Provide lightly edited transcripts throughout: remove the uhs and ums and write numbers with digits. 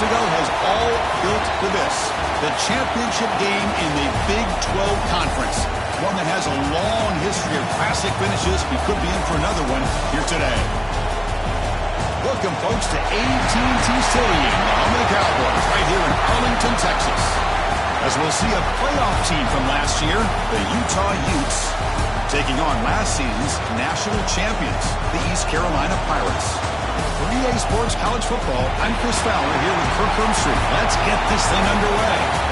weeks ago has all built to this. The championship game in the Big 12 Conference. One that has a long history of classic finishes. We could be in for another one here today. Welcome, folks, to AT&T Stadium, the home of the Cowboys, right here in Arlington, Texas. As we'll see a playoff team from last year, the Utah Utes, taking on last season's national champions, the East Carolina Pirates. For EA Sports College Football, I'm Chris Fowler here with Kirk Hermstreet. Let's get this thing underway.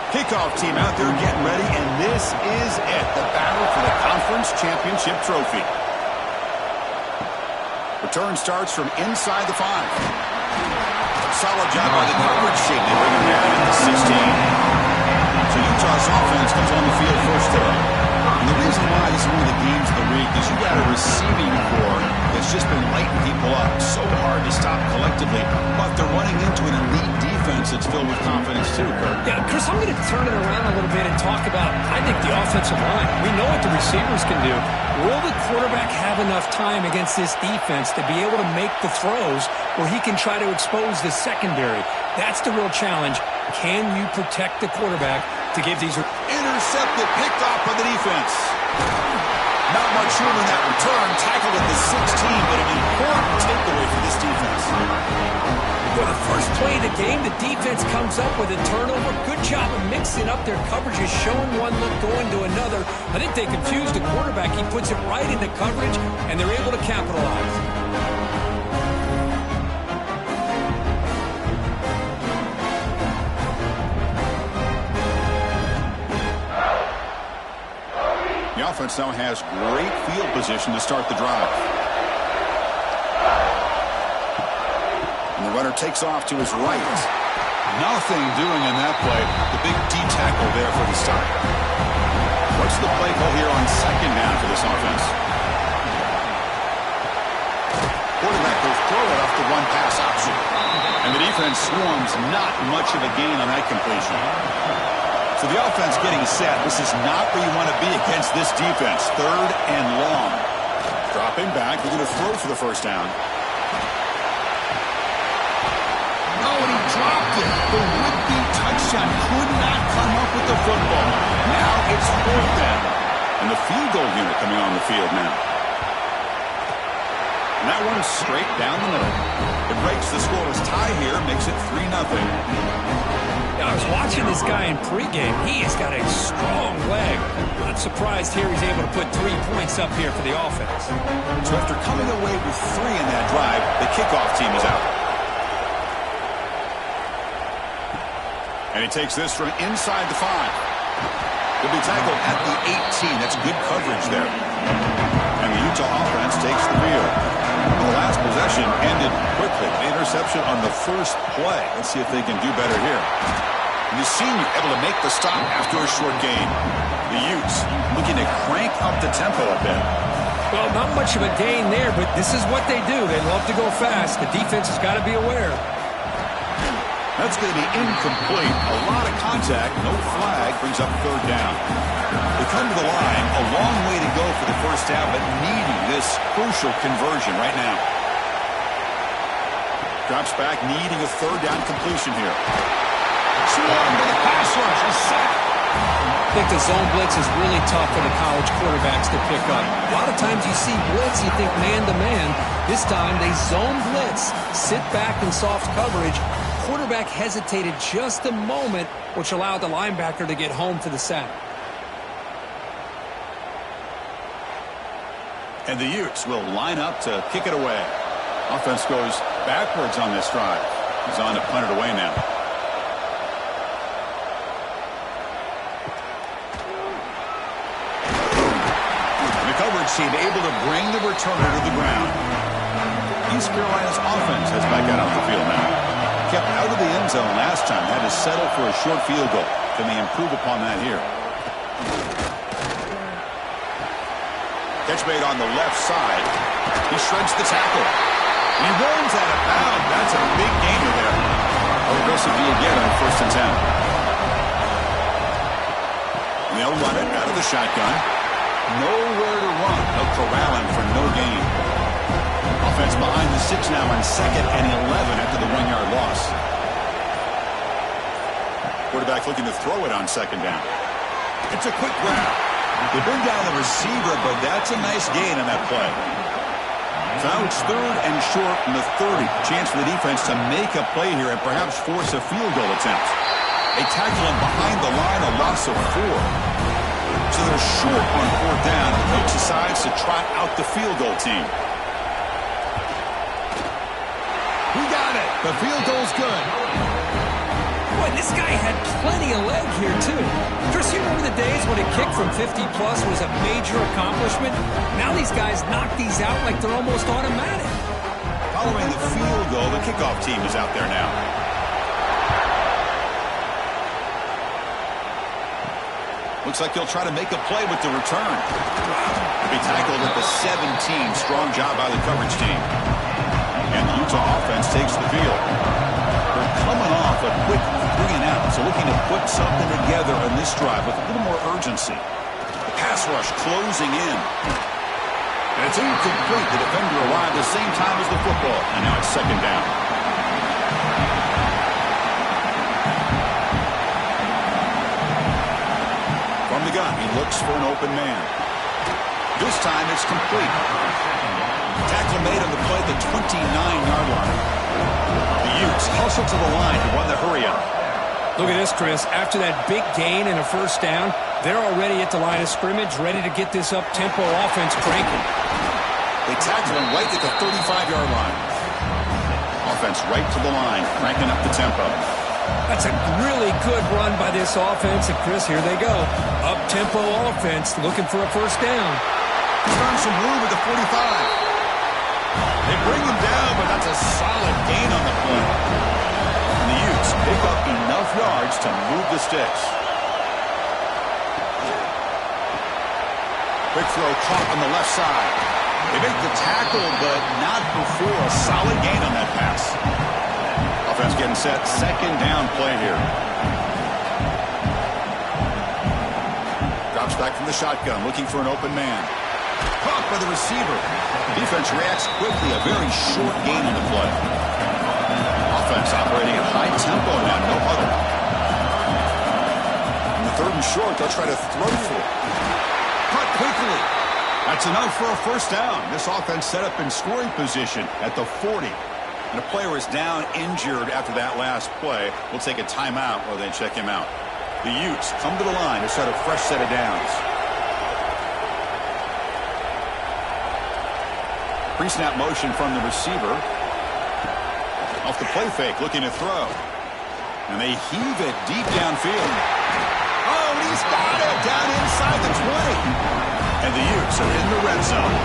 Kickoff team out there getting ready, and this is it, the battle for the conference championship trophy. Return starts from inside the 5. Solid job by the coverage team. They bring him down at the 16. So Utah's offense comes on the field first today. And the reason why this is one of the games of the week is you got a receiving core that's just been lighting people up. So hard to stop collectively, but they're running into an elite defense that's filled with confidence too, Kirk. Yeah, Chris, I'm going to turn it around a little bit and talk about, I think, the offensive line. We know what the receivers can do. Will the quarterback have enough time against this defense to be able to make the throws where he can try to expose the secondary? That's the real challenge. Can you protect the quarterback to give these... Intercepted, picked off by the defense. Not much room in that return. Tackled at the 16, but an important takeaway for this defense. For the first play of the game, the defense comes up with a turnover. Good job of mixing up their coverages, showing one look, going to another. I think they confused the quarterback. He puts it right into coverage, and they're able to capitalize. The offense now has great field position to start the drive. And the runner takes off to his right. Nothing doing in that play. The big D tackle there for the stop. What's the play call here on second down for this offense? Quarterback will throw it off the one-pass option. And the defense swarms, not much of a gain on that completion. So the offense getting set. This is not where you want to be against this defense. 3rd and long. Dropping back. They're going to throw for the first down. Oh, and he dropped it. The would-be touchdown could not come up with the football. Now it's 4th down. And the field goal unit coming on the field now. And that one's straight down the middle. It breaks the scoreless tie here. Makes it 3-0. I was watching this guy in pregame. He has got a strong leg. Not surprised here he's able to put 3 points up here for the offense. So after coming away with 3 in that drive, the kickoff team is out. And he takes this from inside the 5. He'll be tackled at the 18. That's good coverage there. And the Utah offense takes the field. The last possession ended quickly. An interception on the first play. Let's see if they can do better here. And the senior able to make the stop after a short gain. The Utes looking to crank up the tempo a bit. Well, not much of a gain there, but this is what they do. They love to go fast. The defense has got to be aware. That's going to be incomplete. A lot of contact. No flag. Brings up 3rd down. They come to the line. A long way to go for the first down, but needing this crucial conversion right now. Drops back, needing a 3rd down completion here. Swarmed by the pass rush. A sack. I think the zone blitz is really tough for the college quarterbacks to pick up. A lot of times you see blitz, you think man-to-man. This time they zone blitz, sit back in soft coverage. Quarterback hesitated just a moment, which allowed the linebacker to get home for the sack. And the Utes will line up to kick it away. Offense goes backwards on this drive. He's on to punt it away now. The coverage team able to bring the returner to the ground. East Carolina's offense has back out off the field now. kept out of the end zone last time. Had to settle for a short field goal. Can they improve upon that here? Catch made on the left side. He shreds the tackle. He runs out of bounds. That's a big gain there. How aggressive do you get on 1st and 10? They'll run it out of the shotgun. Nowhere to run. They'll corral him for no gain. Offense behind the 6 now on 2nd and 11 after the 1-yard loss. Quarterback looking to throw it on 2nd down. It's a quick grab. They bring down the receiver, but that's a nice gain on that play. So now it's 3rd and short from the 30. Chance for the defense to make a play here and perhaps force a field goal attempt. They tackle him behind the line, a loss of 4. So they're short on 4th down. The coach decides to trot out the field goal team. We got it. The field goal's good. Boy, this guy had plenty of leg here, too. Chris, you remember the days when a kick from 50-plus was a major accomplishment? Now these guys knock these out like they're almost automatic. Following the field goal, the kickoff team is out there now. Looks like he'll try to make a play with the return. He'll be tackled at the 17. Strong job by the coverage team. And the Utah offense takes the field. They're coming off a quick 3 and out, so looking to put something together on this drive with a little more urgency. The pass rush closing in. And it's incomplete. The defender arrived at the same time as the football, and now it's 2nd down. From the gun, he looks for an open man. This time it's complete. Tackle made on the play at the 29-yard line. The Utes hustle to the line to run the hurry up. Look at this, Chris. After that big gain and a 1st down, they're already at the line of scrimmage, ready to get this up-tempo offense cranking. They tackle him right at the 35-yard line. Offense right to the line, cranking up the tempo. That's a really good run by this offense. And, Chris, here they go. Up-tempo offense looking for a 1st down. He's found some room at the 45. They bring him down, but that's a solid gain on the play. And the Utes pick up enough yards to move the sticks. Quick throw caught on the left side. They make the tackle, but not before a solid gain on that pass. Offense getting set. 2nd down play here. Drops back from the shotgun, looking for an open man. Caught by the receiver. Defense reacts quickly. A very short gain on the play. Offense operating at high tempo now. No huddle. On the 3rd and short, they'll try to throw for it. Cut quickly. That's enough for a 1st down. This offense set up in scoring position at the 40. And a player is down injured after that last play. We'll take a timeout while they check him out. The Utes come to the line to start a fresh set of downs. Pre-snap motion from the receiver. Off the play fake, looking to throw. And they heave it deep downfield. Oh, and he's got it down inside the 20. And the Utes are in the red zone.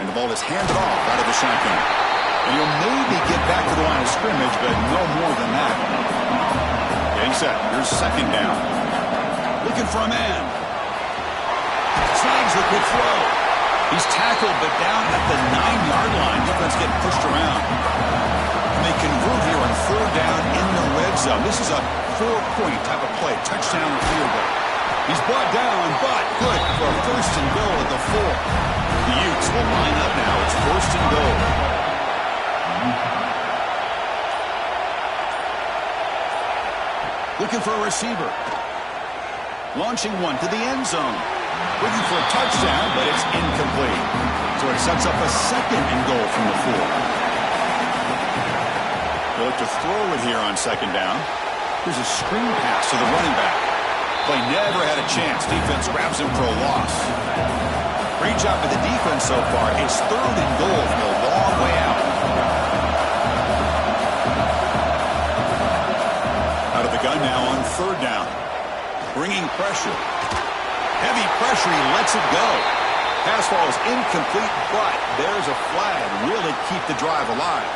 And the ball is handed off out of the shotgun. And you'll maybe get back to the line of scrimmage, but no more than that. Getting set. Here's 2nd down. Looking for a man. Snags the quick throw. He's tackled, but down at the 9-yard line. Defense getting pushed around. And they convert here on 3rd down in the red zone. This is a 4-point type of play. Touchdown or field goal. He's brought down, but good for a 1st and goal at the 4. The Utes will line up now. It's 1st and goal. Looking for a receiver. Launching one to the end zone. Looking for a touchdown, but it's incomplete. So it sets up a 2nd and goal from the 4. They'll look to throw it here on 2nd down. Here's a screen pass to the running back. Play never had a chance. Defense grabs him for a loss. Great job by the defense so far. It's 3rd and goal from a long way out. Out of the gun bringing pressure. Heavy pressure, he lets it go. Pass falls incomplete, but there's a flag. Will it keep the drive alive?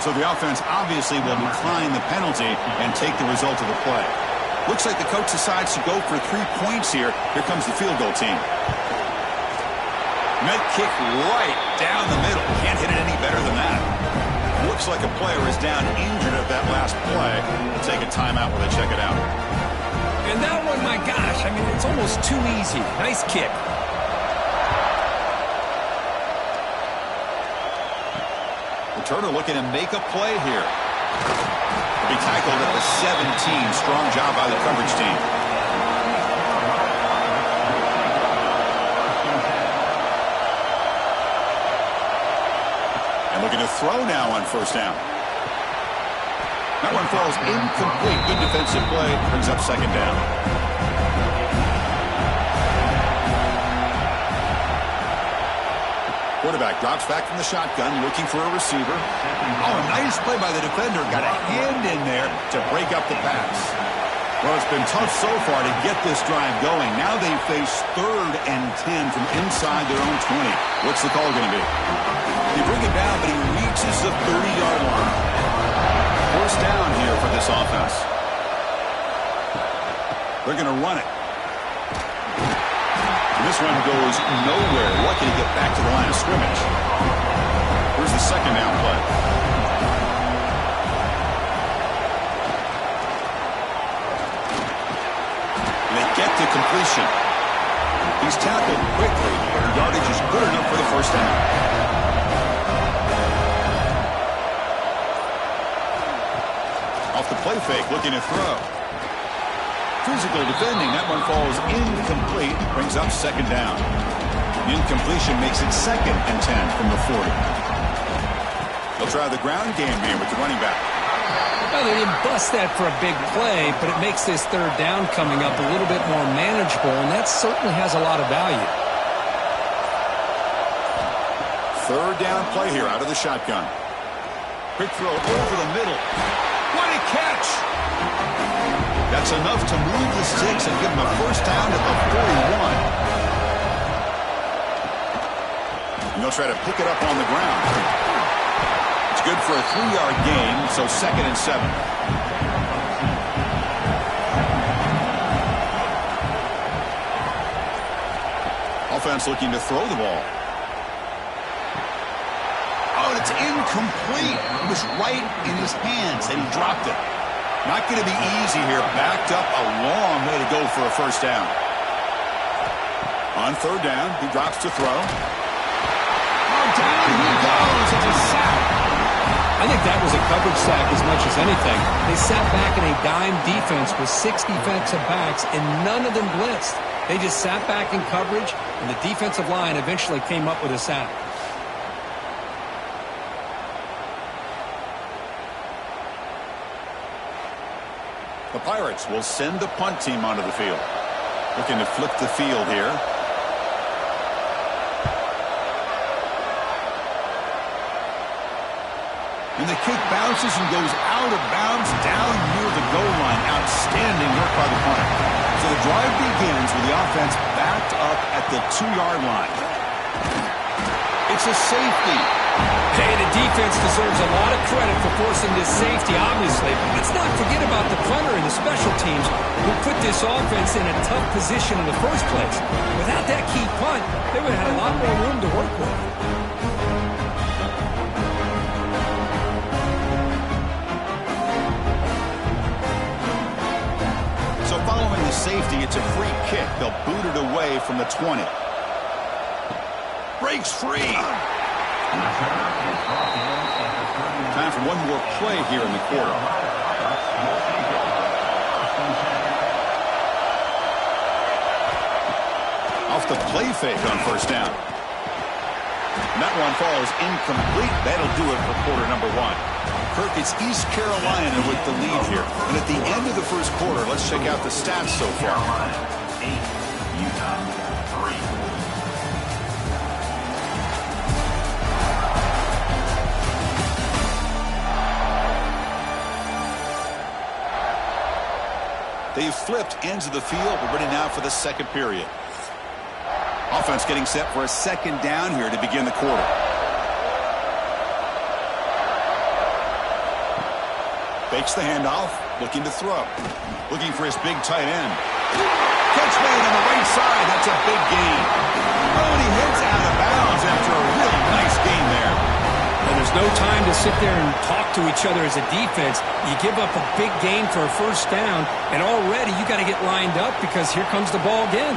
So the offense obviously will decline the penalty and take the result of the play. Looks like the coach decides to go for 3 points here. Here comes the field goal team. Med kick right down the middle. Can't hit it any better than that. Looks like a player is down injured at that last play. We'll take a timeout while they check it out. And that one, my gosh, I mean, it's almost too easy. Nice kick. Returner looking to make a play here. He'll be tackled at the 17. Strong job by the coverage team. And looking to throw now on first down. That one falls incomplete. Good defensive play. Brings up second down. Quarterback drops back from the shotgun, looking for a receiver. Oh, nice play by the defender. Got a hand in there to break up the pass. Well, it's been tough so far to get this drive going. Now they face 3rd and 10 from inside their own 20. What's the call going to be? They bring it down, but he reaches the 30-yard line. First down here for this offense. They're going to run it. This one goes nowhere. Lucky to get back to the line of scrimmage. Here's the second down play. And they get to completion. He's tackled quickly. The yardage is good enough for the first down. Off the play fake, looking to throw. Physical defending. That one falls incomplete. Brings up second down. Incompletion makes it 2nd and 10 from the 40. They'll try the ground game here with the running back. Well, they didn't bust that for a big play, but it makes this 3rd down coming up a little bit more manageable, and that certainly has a lot of value. 3rd down play here out of the shotgun. Quick throw over the middle. What a catch! That's enough to move the sticks and give them a first down at the 41. And they'll try to pick it up on the ground. It's good for a 3-yard gain, so 2nd and 7. Offense looking to throw the ball. Oh, it's incomplete. It was right in his hands, and he dropped it. Not going to be easy here. Backed up a long way to go for a first down. On 3rd down, he drops to throw. Oh, down he goes. It's a sack. I think that was a coverage sack as much as anything. They sat back in a dime defense with 6 defensive backs, and none of them blitzed. They just sat back in coverage, and the defensive line eventually came up with a sack. The Pirates will send the punt team onto the field. Looking to flip the field here. And the kick bounces and goes out of bounds down near the goal line. Outstanding work by the punter. So the drive begins with the offense backed up at the 2-yard line. It's a safety. Hey, the defense deserves a lot of credit for forcing this safety, obviously. Let's not forget about the punter and the special teams who put this offense in a tough position in the first place. Without that key punt, they would have had a lot more room to work with. So following the safety, it's a free kick. They'll boot it away from the 20. Breaks free. Time for one more play here in the quarter. Off the play fake on first down. And that one falls incomplete. That'll do it for quarter number 1. Kirk, it's East Carolina with the lead here. And at the end of the first quarter, let's check out the stats so far. 8, Utah 3. flipped ends of the field. We're ready now for the second period. Offense getting set for a second down here to begin the quarter. Fakes the handoff, looking to throw. Looking for his big tight end. Catch made on the right side. That's a big gain. Oh, and he heads out of bounds after a really nice gain there. And there's no time to sit there and talk to each other as a defense. You give up a big gain for a first down, and already you got to get lined up because here comes the ball again.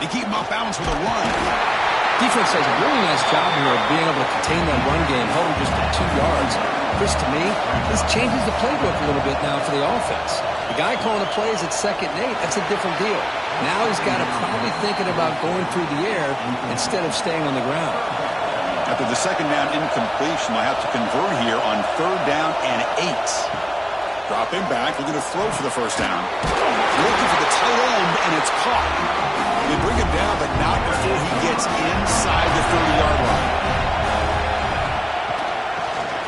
They keep him off balance with a run. Defense does a really nice job here of being able to contain that run game, held just to 2 yards. Chris, to me, this changes the playbook a little bit now for the offense. The guy calling the plays at 2nd and 8, that's a different deal. Now he's got to probably thinking about going through the air instead of staying on the ground. After the second down incompletion, they'll have to convert here on 3rd down and 8. Dropping back, looking to throw for the first down. Looking for the tight end, and it's caught. They bring him down, but not before he gets inside the 30-yard line.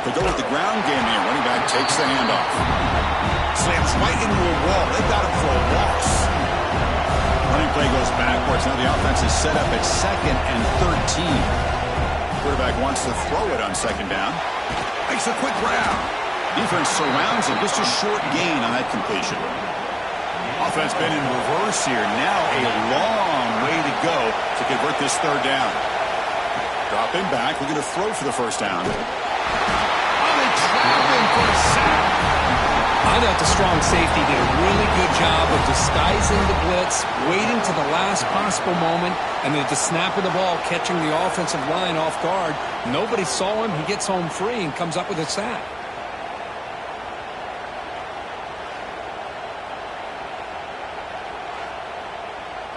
They go with the ground game here. Running back takes the handoff. Slams right into a wall. They got him for a loss. Running play goes backwards. Now the offense is set up at 2nd and 13. Quarterback wants to throw it on 2nd down. Makes a quick grab. Defense surrounds him. Just a short gain on that completion. Offense been in reverse here. Now a long way to go to convert this 3rd down. Dropping back. We're going to throw for the first down. Oh, they trap him for a sack. I thought the strong safety did a really good job of disguising the blitz, waiting to the last possible moment, and then at the snap of the ball, catching the offensive line off guard. Nobody saw him. He gets home free and comes up with a sack.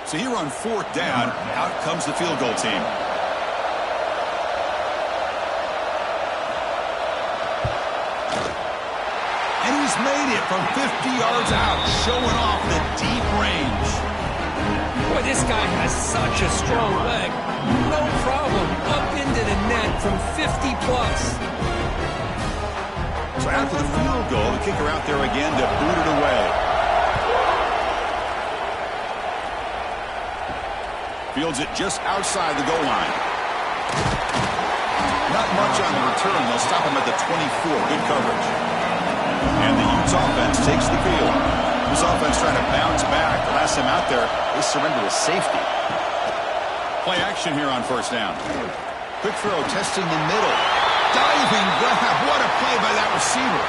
So here on 4th down, out comes the field goal team. And he's made it from 50 yards out, showing off the deep range. Boy, this guy has such a strong leg. No problem. Up into the net from 50 plus. So after the field goal, the kicker out there again to boot it away. Fields it just outside the goal line. Not much on the return. They'll stop him at the 24. Good coverage. And the Utes offense takes the field. This offense trying to bounce back. The last time out there, they surrendered a safety. Play action here on 1st down. Quick throw, testing the middle. Diving grab. What a play by that receiver.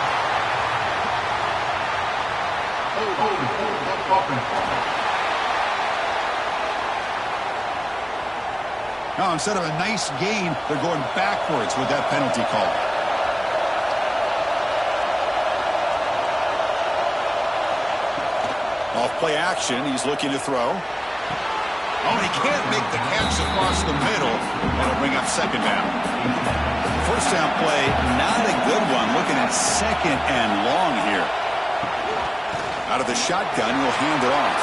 Now, instead of a nice gain, they're going backwards with that penalty call. Off play action, he's looking to throw. Oh, he can't make the catch across the middle. That'll bring up 2nd down. First down play, not a good one. Looking at 2nd and long here. Out of the shotgun, he'll hand it off.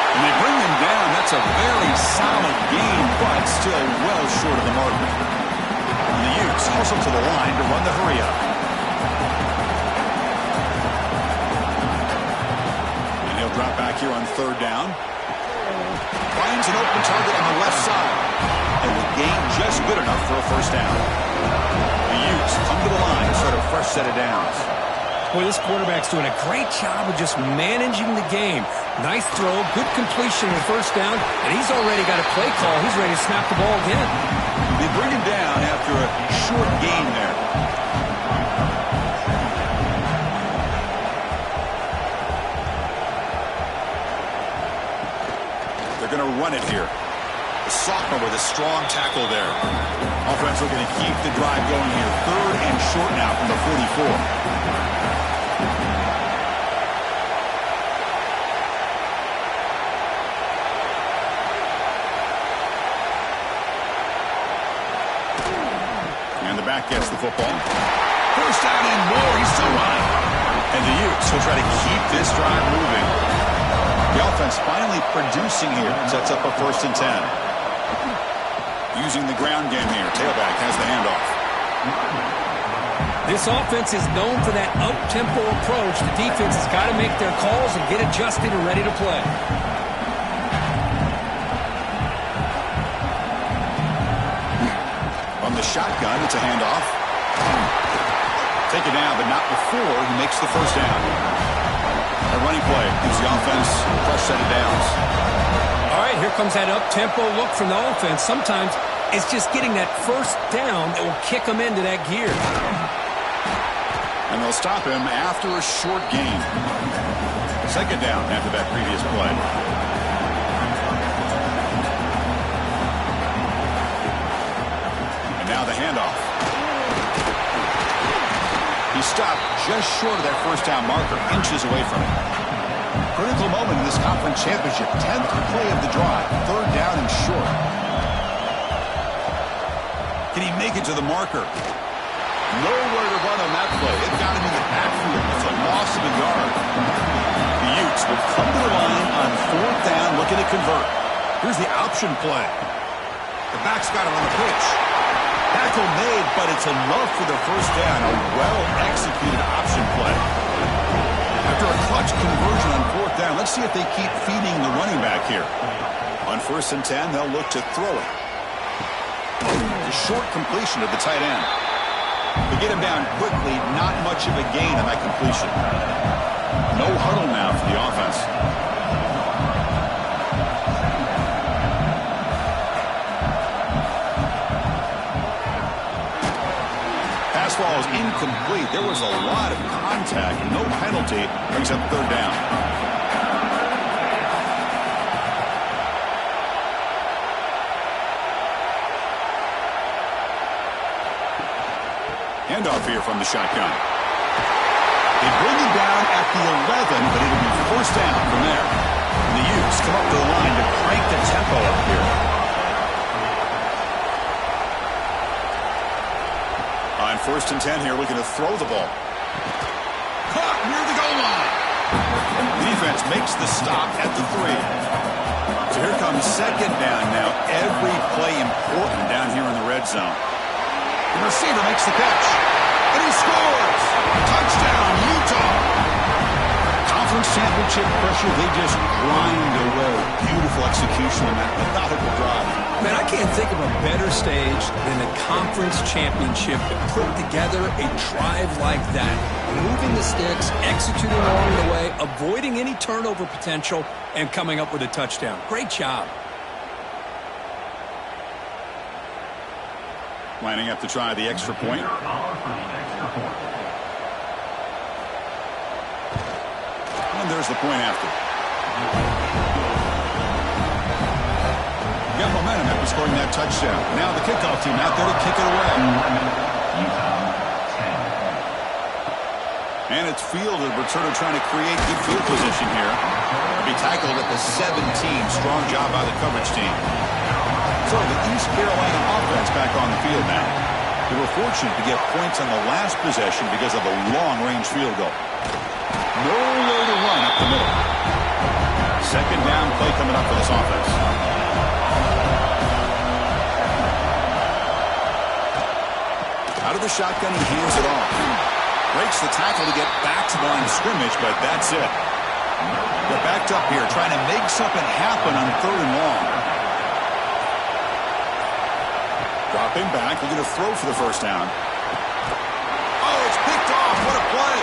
And they bring him down. That's a very solid gain, but still well short of the marker. And the Utes hustle to the line to run the hurry-up. And he'll drop back here on 3rd down. Finds an open target on the left side. And the gain just good enough for a first down. The Utes come to the line to start a fresh set of downs. Boy, this quarterback's doing a great job of just managing the game. Nice throw, good completion with 1st down, and he's already got a play call. He's ready to snap the ball again. They bring him down after a short gain there. They're going to run it here. The sophomore with a strong tackle there. Offense looking to keep the drive going here. 3rd and short now from the 44. Gets the football. First down and more. He's still running. And the Utes will try to keep this drive moving. The offense finally producing here. Sets up a 1st and 10. Using the ground game here. Tailback has the handoff. This offense is known for that up-tempo approach. The defense has got to make their calls and get adjusted and ready to play. On the shotgun, it's a handoff. Taken down, but not before he makes the first down. A running play gives the offense a fresh set of downs. All right, here comes that up-tempo look from the offense. Sometimes it's just getting that first down that will kick them into that gear. And they'll stop him after a short gain. Second down after that previous play. And now the handoff. He stopped just short of that first down marker, inches away from it. Critical moment in this conference championship. 10th play of the drive. Third down and short. Can he make it to the marker? Nowhere to run on that play. It got him in the backfield. It's a loss of a yard. The Utes will come to the line on fourth down, looking to convert. Here's the option play. The back's got it on the pitch. Tackle made, but it's enough for the first down. A well-executed option play. After a clutch conversion on fourth down, let's see if they keep feeding the running back here. On 1st and 10, they'll look to throw it. The short completion of the tight end. They get him down quickly, not much of a gain on that completion. No huddle now for the offense. Pass ball is incomplete. There was a lot of contact. No penalty. Brings up third down. Handoff here from the shotgun. They bring him down at the 11, but it'll be first down from there. And the Utes come up to the line to crank the tempo up here. On 1st and 10 here, looking to throw the ball. Caught near the goal line. The defense makes the stop at the 3. So here comes second down now. Every play important down here in the red zone. The receiver makes the catch. And he scores! Touchdown, Utah! Conference championship pressure, they just grind away. Beautiful execution on that methodical drive. Man, I can't think of a better stage than the conference championship to put together a drive like that. Moving the sticks, executing along the way, avoiding any turnover potential, and coming up with a touchdown. Great job. Lining up to try the extra point. And there's the point after. Got momentum after scoring that touchdown. Now the kickoff team out there to kick it away. And it's fielded. Returner trying to create good field position here. Be tackled at the 17. Strong job by the coverage team. So the East Carolina offense back on the field now. They were fortunate to get points on the last possession because of a long-range field goal. Nowhere to run up the middle. Second down play coming up for this offense. Out of the shotgun, he hands it off. Breaks the tackle to get back to the line of scrimmage, but that's it. They're backed up here, trying to make something happen on 3rd and long. Dropping back, looking to throw for the first down. Oh, it's picked off. What a play.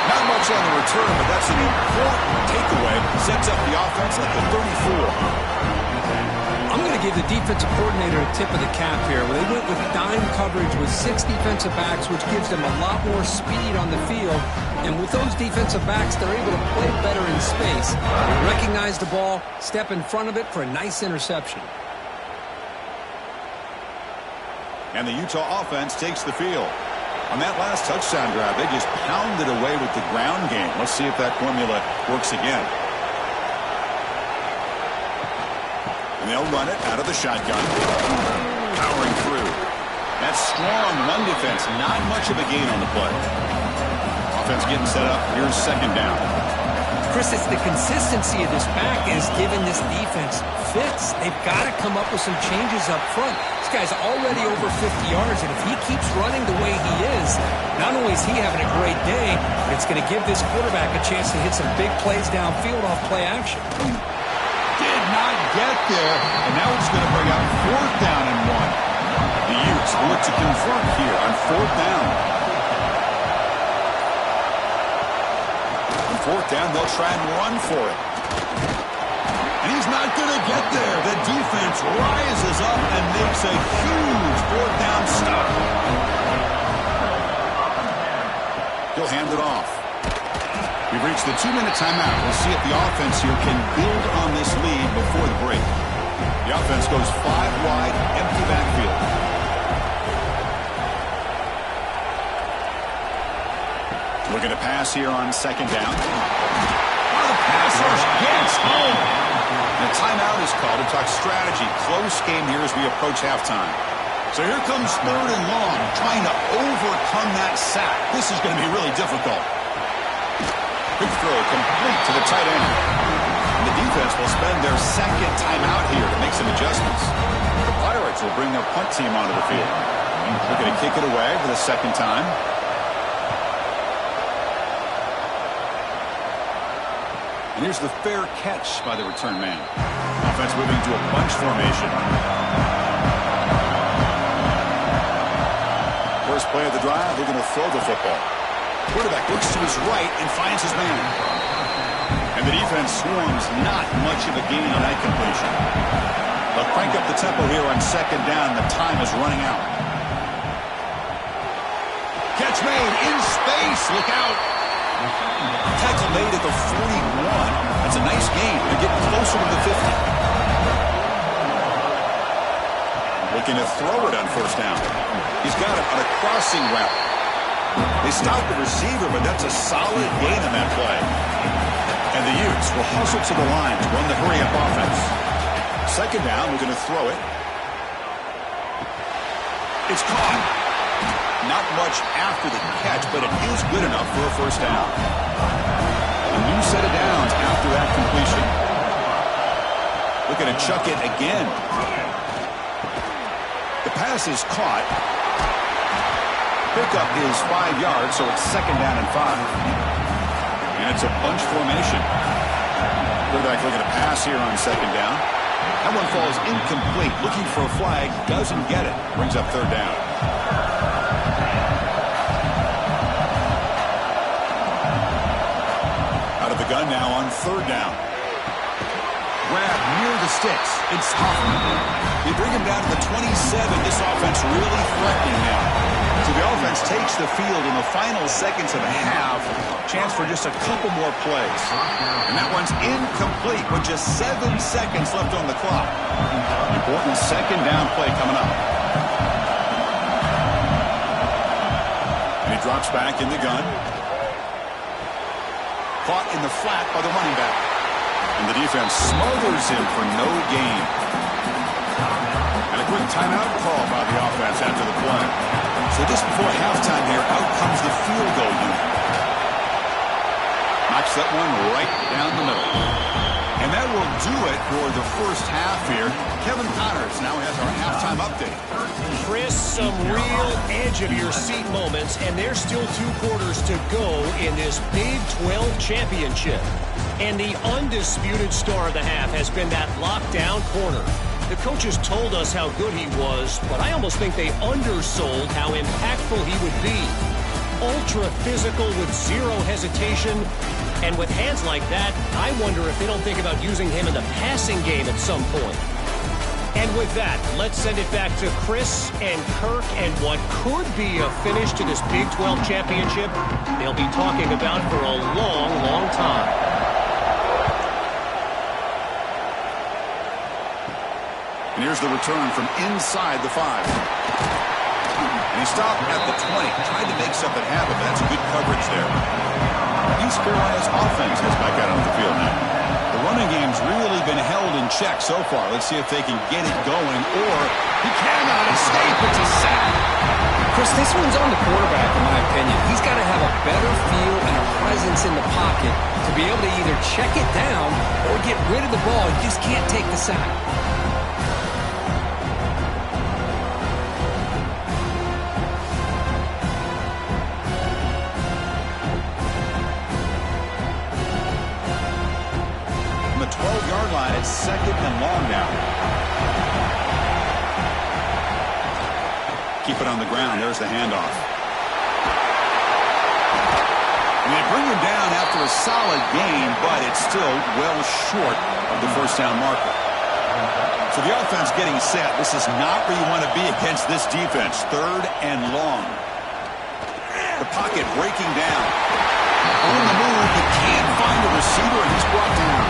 Not much on the return, but that's an important takeaway. Sets up the offense at the 34. I'm going to give the defensive coordinator a tip of the cap here. They went with dime coverage with 6 defensive backs, which gives them a lot more speed on the field. And with those defensive backs, they're able to play better in space. They recognize the ball, step in front of it for a nice interception. And the Utah offense takes the field. On that last touchdown drive, they just pounded away with the ground game. Let's see if that formula works again. And they'll run it out of the shotgun. Powering through. That strong run defense, not much of a gain on the play. Offense getting set up. Here's second down. Chris, it's the consistency of this pack is giving this defense fits. They've got to come up with some changes up front. This guy's already over 50 yards, and if he keeps running the way he is, not only is he having a great day, but it's going to give this quarterback a chance to hit some big plays downfield off play action. Did not get there, and now it's going to bring up 4th down and 1. The Utes look to convert here on 4th down. On 4th down, they'll try and run for it. And he's not going to get there. The defense rises up and makes a huge 4th down stop. He'll hand it off. We've reached the 2-minute timeout. We'll see if the offense here can build on this lead before the break. The offense goes 5 wide, empty backfield. Looking to pass here on 2nd down. The pass rush gets home. And a timeout is called to talk strategy. Close game here as we approach halftime. So here comes 3rd and long, trying to overcome that sack. This is going to be really difficult. Quick throw complete to the tight end. And the defense will spend their 2nd timeout here to make some adjustments. The Pirates will bring their punt team onto the field. They're going to kick it away for the 2nd time. And here's the fair catch by the return man. Offense moving to a bunch formation. First play of the drive, they're going to throw the football. Quarterback looks to his right and finds his man. And the defense swarms not much of a gain on that completion. They'll crank up the tempo here on 2nd down. The time is running out. Catch made in space. Look out. Tackle made at the 41. That's a nice gain. They're getting closer to the 50. Looking to throw it on 1st down. He's got it on a crossing route. They stop the receiver, but that's a solid gain on that play. And the Utes will hustle to the line to run the hurry-up offense. 2nd down, we're going to throw it. It's caught. Not much after the catch, but it is good enough for a 1st down. A new set of downs after that completion. Looking to chuck it again. The pass is caught. Pickup is 5 yards, so it's 2nd down and 5. And it's a bunch formation. Quarterback looking to pass here on 2nd down. That one falls incomplete. Looking for a flag. Doesn't get it. Brings up 3rd down. Out of the gun now on 3rd down. Grab near the sticks. It's Hoffman. They bring him down to the 27. This offense really threatening now. So the offense takes the field in the final seconds of the half. Chance for just a couple more plays. And that one's incomplete with just 7 seconds left on the clock. Important 2nd down play coming up. And he drops back in the gun. Caught in the flat by the running back. And the defense smothers him for no gain. And a quick timeout call by the offense after the play. So just before halftime here, out comes the field goal unit. Knocks that one right down the middle. And that will do it for the 1st half here. Kevin Connors now has our halftime update. Chris, some real edge-of-your-seat moments, and there's still 2 quarters to go in this Big 12 championship. And the undisputed star of the half has been that lockdown corner. The coaches told us how good he was, but I almost think they undersold how impactful he would be. Ultra physical with 0 hesitation. And with hands like that, I wonder if they don't think about using him in the passing game at some point. And with that, let's send it back to Chris and Kirk and what could be a finish to this Big 12 championship they'll be talking about for a long, long time. And here's the return from inside the 5. And he stopped at the 20. Tried to make something happen, but that's good coverage there. East Carolina's offense is back out on the field now. The running game's really been held in check so far. Let's see if they can get it going, or he cannot escape. It's a sack. Chris, this one's on the quarterback, in my opinion. He's got to have a better feel and a presence in the pocket to be able to either check it down or get rid of the ball. You just can't take the sack. the 12-yard line. It's 2nd and long now. Keep it on the ground. There's the handoff. And they bring him down after a solid gain, but it's still well short of the first down marker. So the offense getting set. This is not where you want to be against this defense. 3rd and long. The pocket breaking down. On the move, he can't find a receiver, and he's brought down.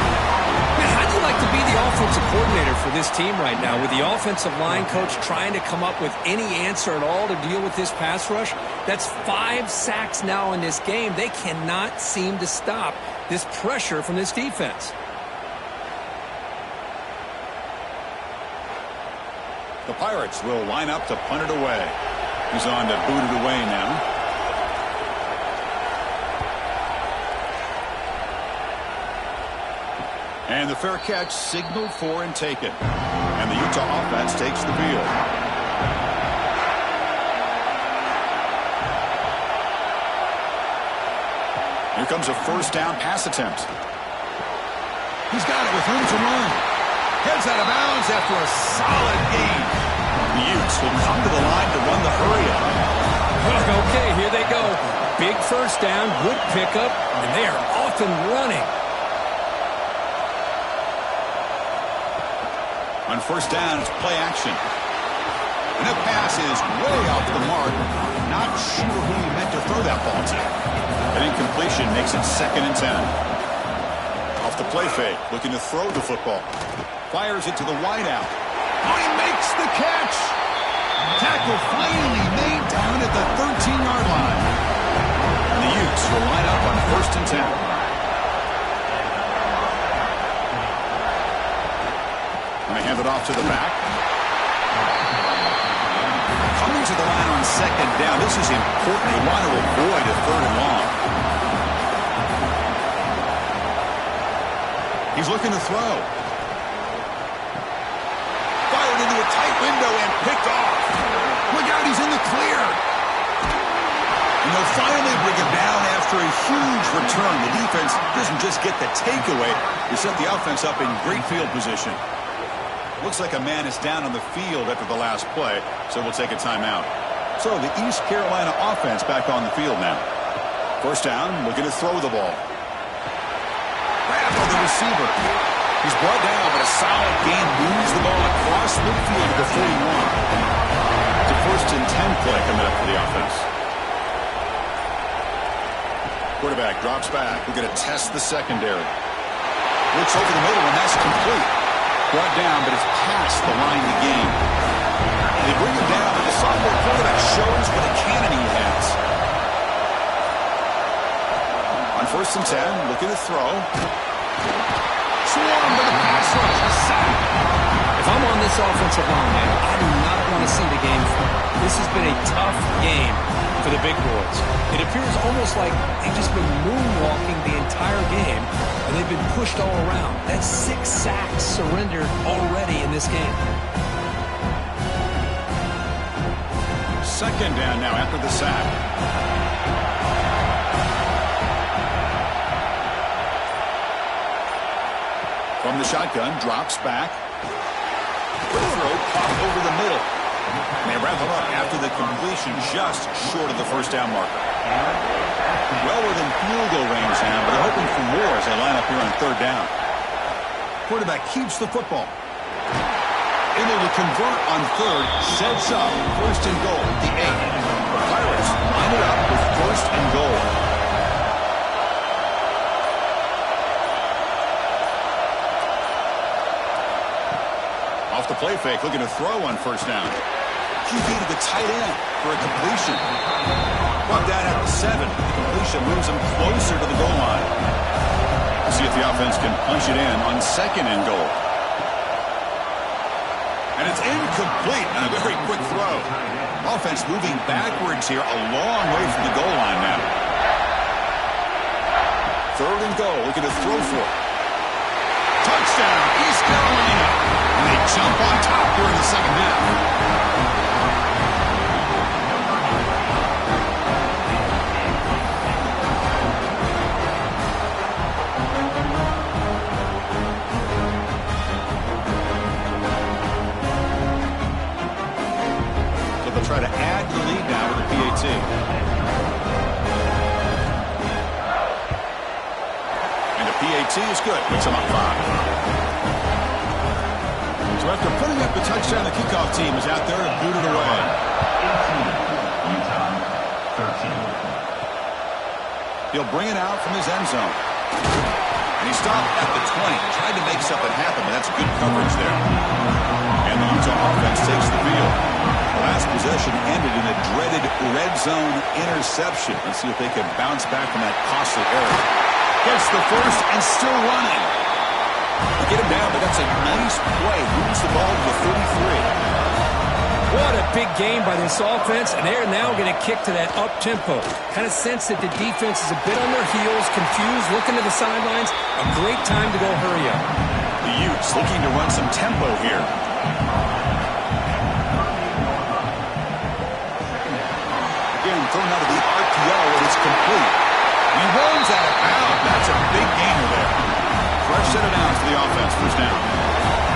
Man, how'd you like to be the offensive coordinator for this team right now with the offensive line coach trying to come up with any answer at all to deal with this pass rush? That's 5 sacks now in this game. They cannot seem to stop this pressure from this defense. The Pirates will line up to punt it away. He's on to boot it away now. And the fair catch signaled for and taken. And the Utah offense takes the field. Here comes a first down pass attempt. He's got it with room to run. Heads out of bounds after a solid gain. The Utes will come to the line to run the hurry up. Okay, here they go. Big first down, good pickup, and they are off and running. On first down, it's play action. And that pass is way off the mark. Not sure who he meant to throw that ball to. An incompletion makes it 2nd and 10. Off the play fake, looking to throw the football. Fires it to the wideout. Oh, he makes the catch! Tackle finally made down at the 13-yard line. And the Utes will line up on 1st and 10. Hand it off to the back. Coming to the line on 2nd down. This is important. They want to avoid a 3rd and long. He's looking to throw. Fired into a tight window and picked off. Look out, he's in the clear. And they'll finally bring him down after a huge return. The defense doesn't just get the takeaway. They set the offense up in great field position. Looks like a man is down on the field after the last play, so we'll take a timeout. So the East Carolina offense back on the field now. First down, looking to throw the ball. Grab on the receiver. He's brought down, but a solid gain moves the ball across midfield to the 41. It's a 1st and 10 play coming up for the offense. Quarterback drops back. We're going to test the secondary. Looks over the middle, and that's complete. Brought down, but it's past the line to gain. They bring him down, but the sophomore quarterback shows what a cannon he has. On 1st and 10, looking to throw. Swarmed by the pass rush. A sack. If I'm on this offensive line, man, I do not want to see the game flip. This has been a tough game for the big boys. It appears almost like they've just been moonwalking the entire game, and they've been pushed all around. That's 6 sacks surrendered already in this game. 2nd down now after the sack. From the shotgun, drops back. Throw caught over the middle. And they wrap him up after the completion just short of the first down marker. Well within field goal range now, but they're hoping for more as they line up here on 3rd down. Quarterback keeps the football. Able to convert on 3rd, sets up 1st and goal, the 8. The Pirates line it up with 1st and goal. Off the play fake, looking to throw on 1st down. QB to the tight end for a completion. Brought down at the 7. The completion moves him closer to the goal line. We'll see if the offense can punch it in on 2nd and goal. And it's incomplete on a very quick throw. Offense moving backwards here, a long way from the goal line now. 3rd and goal, looking to throw for it. Touchdown, East Carolina. And they jump on top here in the 2nd half. PAT. And the PAT is good. Puts him up 5. So after putting up the touchdown, the kickoff team is out there to boot it away. 18, Utah, 13. He'll bring it out from his end zone. And he stopped at the 20. Tried to make something happen, but that's good coverage there. And the Utah offense takes the field. The last possession ended in a dreaded red zone interception. Let's see if they can bounce back from that costly error. Gets the first and still running. They get him down, but that's a nice play. Moves the ball to the 33. What a big game by this offense, and they're now going to kick to that up-tempo. Kind of sense that the defense is a bit on their heels, confused, looking to the sidelines. A great time to go hurry up. The Utes looking to run some tempo here. Again, thrown out of the RPO, and it's complete. He runs out of bounds. That's a big gainer there. Fresh set of downs for the offense. First down.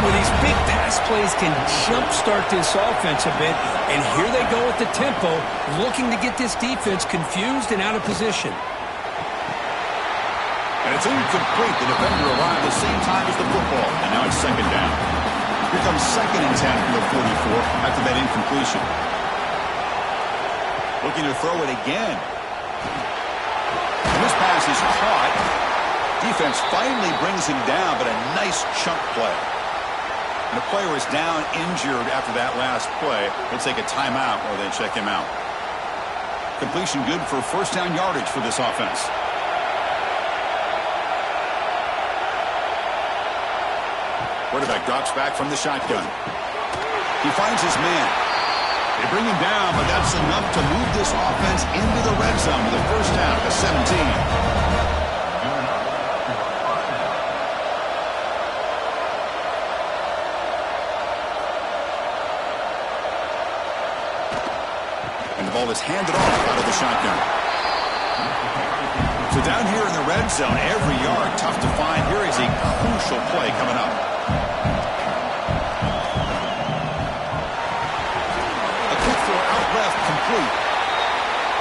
Well, these big pass plays can jumpstart this offense a bit, and here they go at the tempo, looking to get this defense confused and out of position. And it's incomplete. The defender arrived the same time as the football, and now it's second down. Here comes 2nd and 10 from the 44 after that incompletion. Looking to throw it again. And this pass is caught. Defense finally brings him down, but a nice chunk play. And the player is down injured after that last play. They'll take a timeout or they check him out. Completion good for first down yardage for this offense. Quarterback drops back from the shotgun. He finds his man. They bring him down, but that's enough to move this offense into the red zone with a first down to 17. The ball is handed off out of the shotgun. So down here in the red zone, every yard tough to find. Here is a crucial play coming up. A quick throw out left, complete.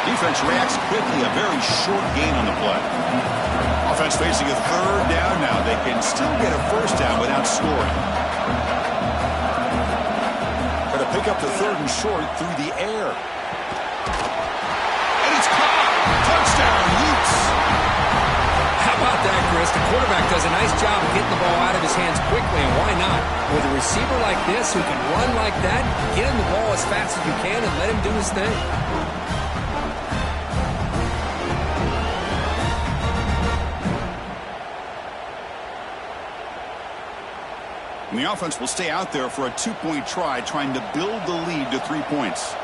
Defense reacts quickly, a very short gain on the play. Offense facing a third down now. They can still get a first down without scoring. Got to pick up the 3rd and short through the air. Touchdown, Utes. How about that, Chris? The quarterback does a nice job of getting the ball out of his hands quickly, and why not? With a receiver like this who can run like that, get him the ball as fast as you can and let him do his thing. And the offense will stay out there for a 2-point try, trying to build the lead to 3 points.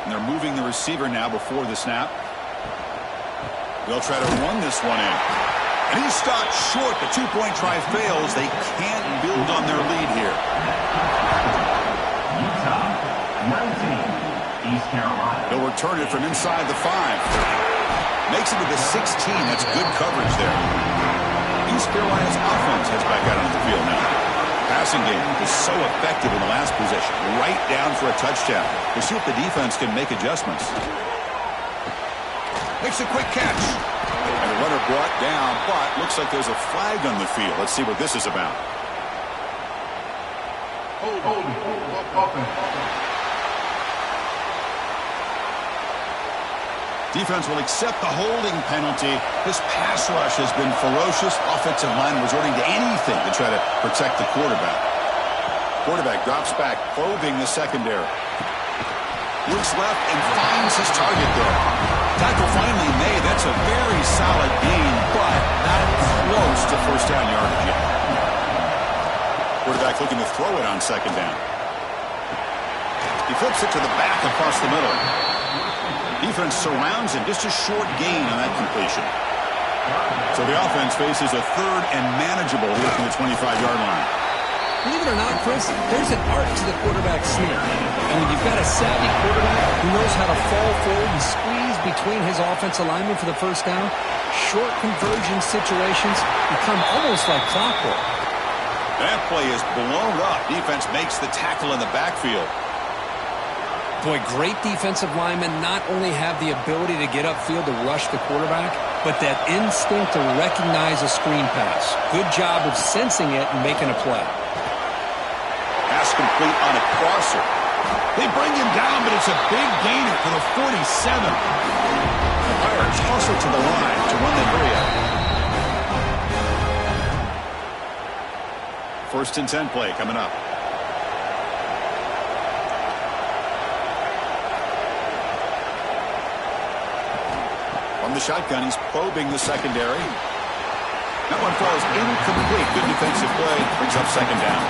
And they're moving the receiver now before the snap. They'll try to run this one in. And he's stopped short. The 2-point try fails. They can't build on their lead here. Utah, 19, East Carolina. They'll return it from inside the 5. Makes it to the 16. That's good coverage there. East Carolina's offense heads back out on the field now. Passing game was so effective in the last possession. Right down for a touchdown. We'll see if the defense can make adjustments. Makes a quick catch. And the runner brought down, but looks like there's a flag on the field. Let's see what this is about. Defense will accept the holding penalty. This pass rush has been ferocious. Offensive line resorting to anything to try to protect the quarterback. Quarterback drops back, probing the secondary. Looks left and finds his target there. Tackle finally made. That's a very solid gain, but not close to first down yardage yet. Quarterback looking to throw it on second down. He flips it to the back across the middle. Defense surrounds him. Just a short gain on that completion. So the offense faces a 3rd and manageable here from the 25-yard line. Believe it or not, Chris, there's an art to the quarterback sneak. And when you've got a savvy quarterback who knows how to fall forward and squeeze between his offensive linemen for the first down, short conversion situations become almost like clockwork. That play is blown up. Defense makes the tackle in the backfield. Boy, great defensive linemen not only have the ability to get upfield to rush the quarterback, but that instinct to recognize a screen pass. Good job of sensing it and making a play. Pass complete on a crosser. They bring him down, but it's a big gainer for the 47. The Pirates hustle to the line to run the area. 1st and 10 play coming up. From the shotgun, he's probing the secondary. That one falls incomplete. Good defensive play. Brings up 2nd down.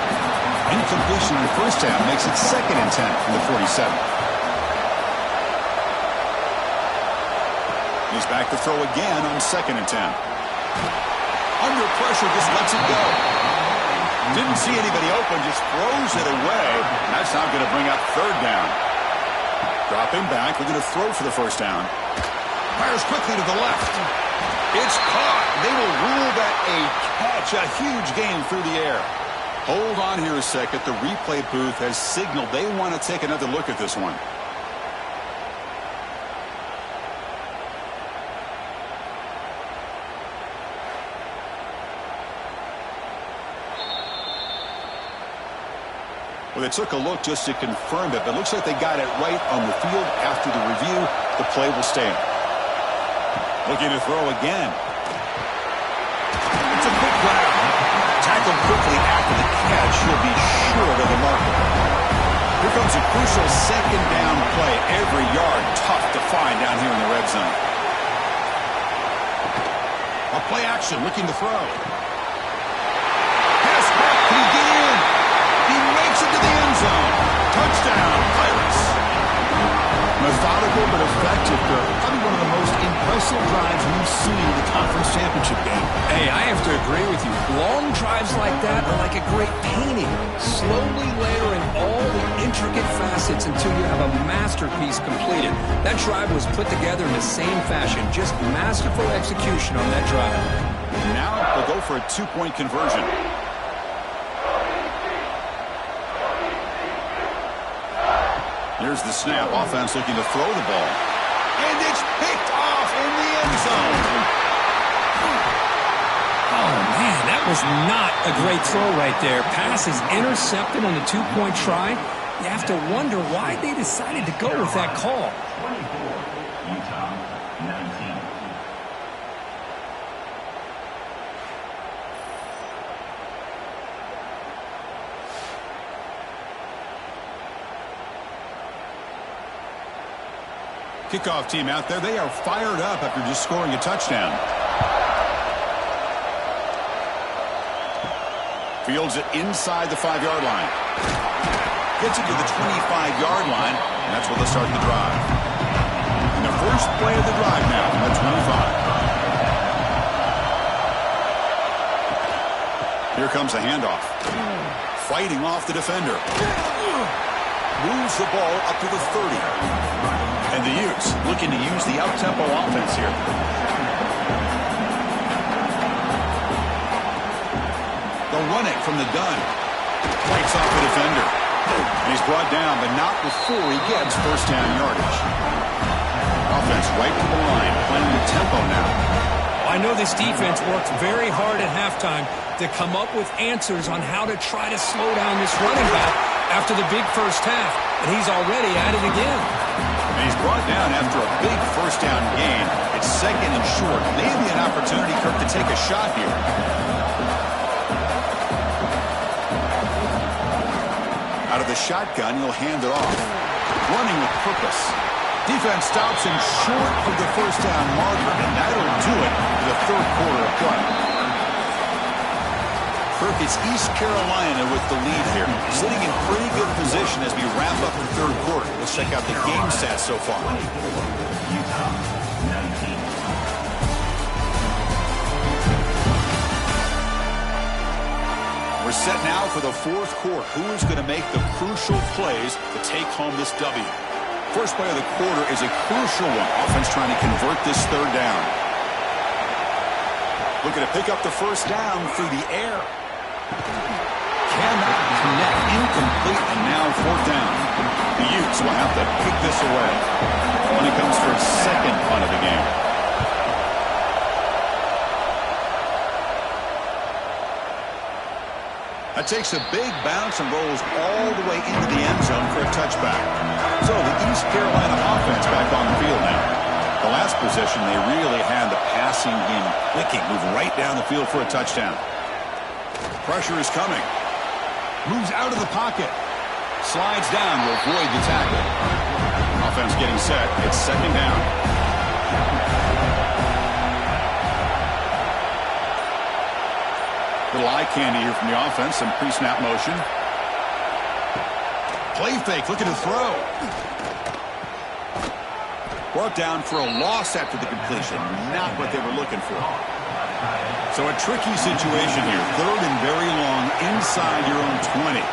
Incompletion in the 1st down makes it 2nd and 10 from the 47. He's back to throw again on 2nd and 10. Under pressure, just lets it go. Didn't see anybody open, just throws it away. That's now going to bring up 3rd down. Dropping back, we're going to throw for the 1st down. Fires quickly to the left. It's caught. They will rule that a catch, a huge gain through the air. Hold on here a second. The replay booth has signaled they want to take another look at this one. Well, they took a look just to confirm it, but it looks like they got it right on the field. After the review, the play will stand. Looking to throw again. It's a quick grab. Tackled quickly after the catch. He'll be short of the marker. Here comes a crucial 2nd down play. Every yard tough to find down here in the red zone. A play action, looking to throw. Pass back, can he get in? He makes it to the end zone. Touchdown, Pirates. Methodical but effective, Kirk. Probably one of the most impressive drives we've seen in the conference championship game. Hey, I have to agree with you. Long drives like that are like a great painting. Slowly layering all the intricate facets until you have a masterpiece completed. That drive was put together in the same fashion. Just masterful execution on that drive. Now they'll go for a 2-point conversion. Here's the snap. Offense looking to throw the ball. And it's picked off in the end zone. Oh, man, that was not a great throw right there. Pass is intercepted on the 2-point try. You have to wonder why they decided to go with that call. 24, Utah, 19. Kickoff team out there. They are fired up after just scoring a touchdown. Fields it inside the 5-yard line. Gets it to the 25-yard line, and that's where they'll start the drive. And the first play of the drive now from the 25. Here comes a handoff. Fighting off the defender. Moves the ball up to the 30. And the Utes looking to use the up-tempo offense here. They'll run it from the gun. Breaks off the defender. And he's brought down, but not before he gets 1st down yardage. Offense right to the line, playing the tempo now. I know this defense worked very hard at halftime to come up with answers on how to try to slow down this running back after the big first half. And he's already at it again. And he's brought down after a big 1st down gain. It's 2nd and short. Maybe an opportunity, Kirk, to take a shot here. Out of the shotgun, he'll hand it off. Running with purpose. Defense stops him short of the 1st down marker, and that'll do it for the 3rd quarter of play. Kirk, it's East Carolina with the lead here. Sitting in pretty good position as we wrap up the 3rd quarter. Let's check out the game stats so far. Utah, 19. We're set now for the 4th quarter. Who is going to make the crucial plays to take home this W? First play of the quarter is a crucial one. Offense trying to convert this 3rd down. Looking to pick up the 1st down through the air. Cannot connect. Incomplete, and now 4th down. The Utes will have to kick this away. When it comes for a second punt of the game. That takes a big bounce and rolls all the way into the end zone for a touchback. So the East Carolina offense back on the field now. The last possession, they really had the passing game clicking, move right down the field for a touchdown. Pressure is coming. Moves out of the pocket. Slides down to avoid the tackle. Offense getting set. It's second down. Little eye candy here from the offense. Some pre-snap motion. Play fake. Looking to throw. Brought down for a loss after the completion. Not what they were looking for. So a tricky situation here. Third and very long inside your own 20.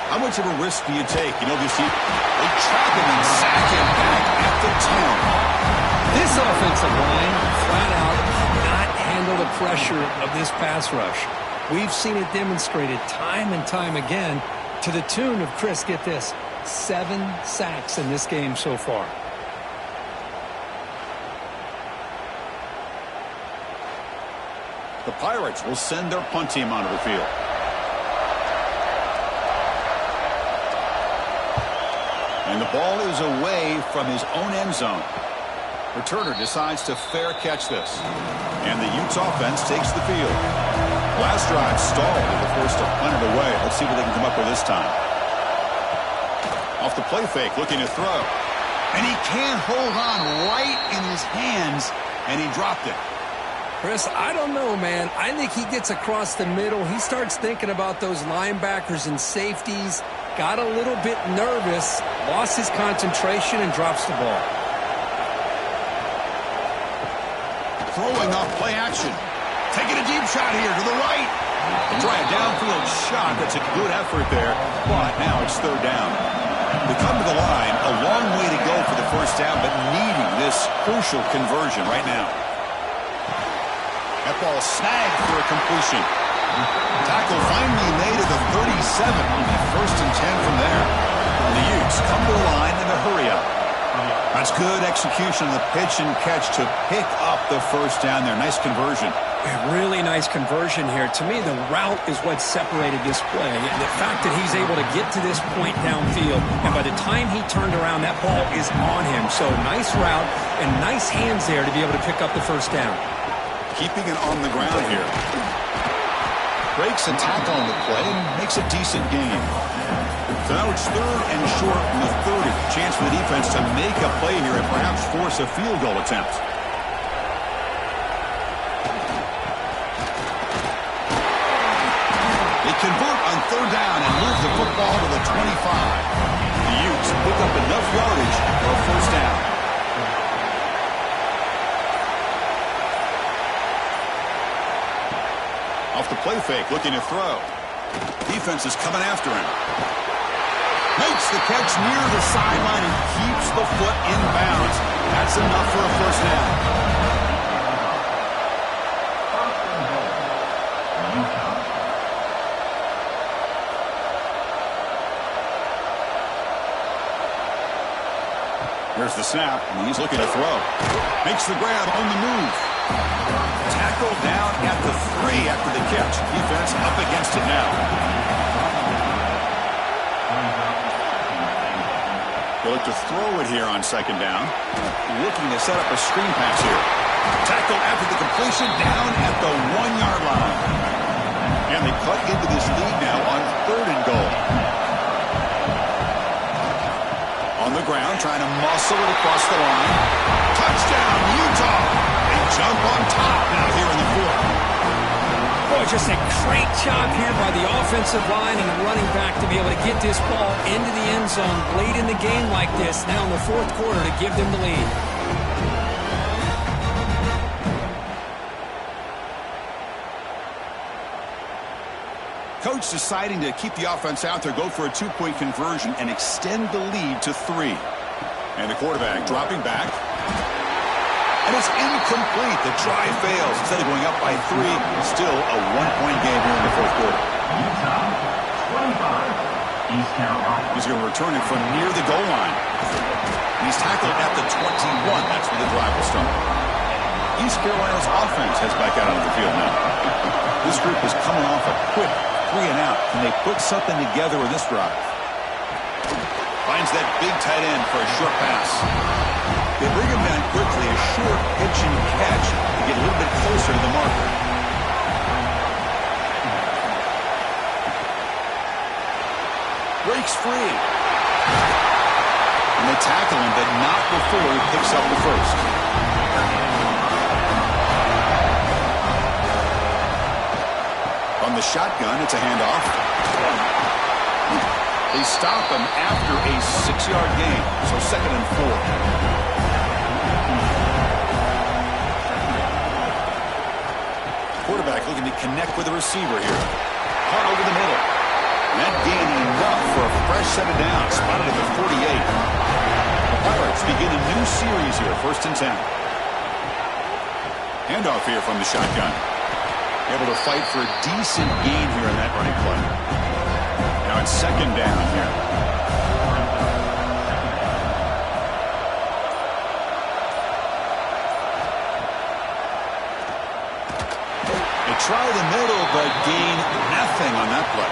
How much of a risk do you take? You know, they trap him and sack him back at the 10. This offensive line, flat out, cannot handle the pressure of this pass rush. We've seen it demonstrated time and time again to the tune of, Chris, get this, 7 sacks in this game so far. The Pirates will send their punt team onto the field. And the ball is away from his own end zone. Returner decides to fair catch this. And the Utes offense takes the field. Last drive stalled. They were forced to punt it away. Let's see what they can come up with this time. Off the play fake, looking to throw. And he can't hold on right in his hands, and he dropped it. Chris, I don't know, man. I think he gets across the middle. He starts thinking about those linebackers and safeties. Got a little bit nervous, lost his concentration, and drops the ball. Throwing off play action. Taking a deep shot here to the right. Try a downfield shot. That's a good effort there. But now it's third down. We come to the line. A long way to go for the first down, but needing this crucial conversion right now. That ball snagged for a completion. Tackle finally made at the 37. It'll be first and 10 from there. The Utes come to the line in a hurry up. That's good execution of the pitch and catch to pick up the first down there. Nice conversion. Really nice conversion here. To me, the route is what separated this play. And the fact that he's able to get to this point downfield, and by the time he turned around, that ball is on him. So nice route and nice hands there to be able to pick up the first down. Keeping it on the ground here. Breaks a tackle on the play and makes a decent gain. So now it's third and short from the 30. Chance for the defense to make a play here and perhaps force a field goal attempt. They convert on third down and move the football to the 25. The Utes pick up enough yardage for a first down. Off the play fake, looking to throw. Defense is coming after him. Makes the catch near the sideline and keeps the foot in bounds. That's enough for a first down. Here's the snap, and he's looking to throw. Makes the grab on the move. Tackled down at the 3 after the catch. Defense up against it now. They look to throw it here on second down. Looking to set up a screen pass here. Tackled after the completion down at the 1-yard line. And they cut into this lead now on third and goal. On the ground, trying to muscle it across the line. Touchdown, Utah! They jump on top now here in the fourth. Boy, just a great job here by the offensive line and the running back to be able to get this ball into the end zone late in the game like this, now in the fourth quarter, to give them the lead. Coach deciding to keep the offense out there, go for a 2-point conversion, and extend the lead to 3. And the quarterback dropping back. And it's incomplete. The try fails. Instead of going up by 3, still a 1-point game here in the fourth quarter. Utah, 25, East Carolina. He's going to return it from near the goal line. He's tackled at the 21. That's where the drive will start. East Carolina's offense heads back out onto the field now. This group is coming off a quick 3-and-out. Can they put something together with this drive? Finds that big tight end for a short pass. They bring him down quickly, a short pitch and catch to get a little bit closer to the marker. Breaks free. And they tackle him, but not before he picks up the first. From the shotgun, it's a handoff. They stop him after a 6-yard gain, so 2nd and 4. Quarterback looking to connect with the receiver here. Caught over the middle. And that gain enough for a fresh set of downs, spotted at the 48. The Pirates begin a new series here, 1st and 10. Handoff here from the shotgun. Able to fight for a decent gain here in that running play. Now it's 2nd down here. They try the middle, but gain nothing on that play.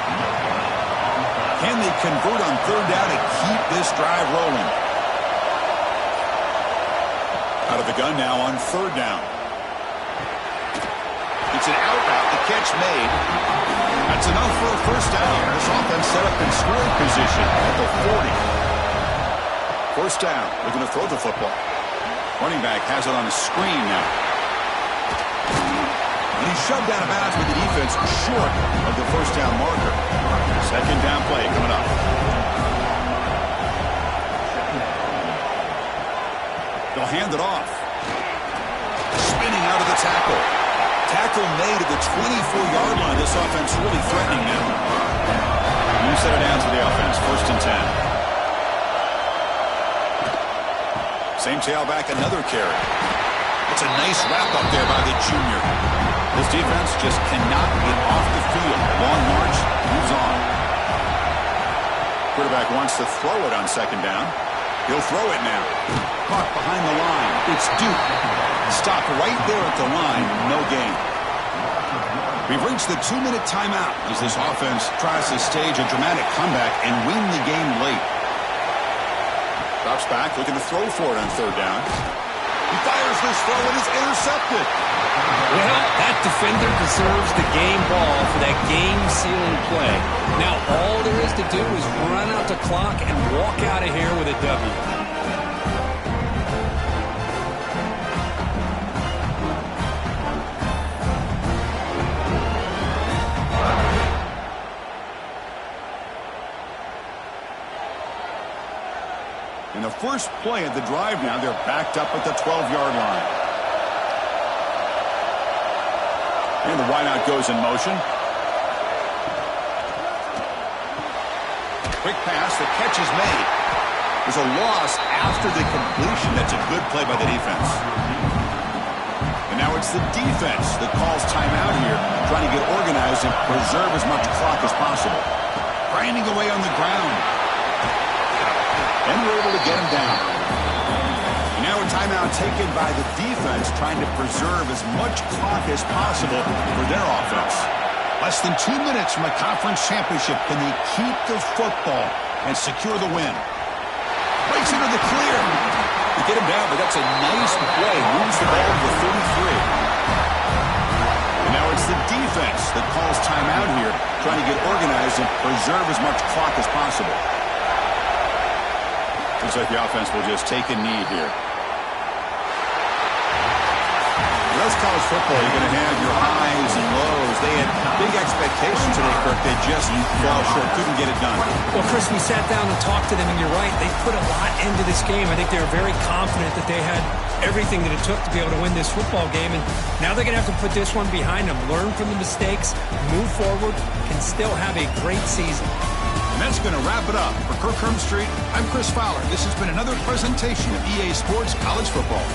Can they convert on 3rd down to keep this drive rolling? Out of the gun now on 3rd down. It's an out route, the catch made. That's enough for a 1st down. This offense set up in scoring position at the 40. 1st down, looking to throw the football. Running back has it on a screen now. And he's shoved out of bounds with the defense short of the 1st down marker. 2nd down play coming up. They'll hand it off. Spinning out of the tackle. Tackle made at the 24-yard line. This offense really threatening now. New set of downs for the offense. 1st and 10. Same tailback, another carry. It's a nice wrap-up there by the junior. This defense just cannot get off the field. Long march, moves on. Quarterback wants to throw it on 2nd down. He'll throw it now. Caught behind the line. It's Duke. Stopped right there at the line. No gain. We've reached the 2-minute timeout as this offense tries to stage a dramatic comeback and win the game late. Drops back, looking to throw for it on 3rd down. He fires this throw and is intercepted. Well, that defender deserves the game ball for that game-sealing play. Now all there is to do is run out the clock and walk out of here with a W. In the first play of the drive now, they're backed up at the 12-yard line. And the wideout goes in motion. Quick pass, the catch is made. There's a loss after the completion. That's a good play by the defense. And now it's the defense that calls timeout here, trying to get organized and preserve as much clock as possible. Grinding away on the ground. And we're able to get him down. And now a timeout taken by the defense, trying to preserve as much clock as possible for their offense. Less than 2 minutes from a conference championship. Can they keep the football and secure the win? Breaks into the clear. They get him down, but that's a nice play. Moves the ball to the 33. And now it's the defense that calls timeout here, trying to get organized and preserve as much clock as possible. Looks like the offense will just take a knee here. That's college football. You're going to have your highs and lows. They had big expectations today, Kirk. They just fell short, couldn't get it done. Well, Chris, we sat down and talked to them, and you're right. They put a lot into this game. I think they were very confident that they had everything that it took to be able to win this football game. And now they're going to have to put this one behind them, learn from the mistakes, move forward, can still have a great season. And that's going to wrap it up. For Kirk Street, I'm Chris Fowler. This has been another presentation of EA Sports College Football.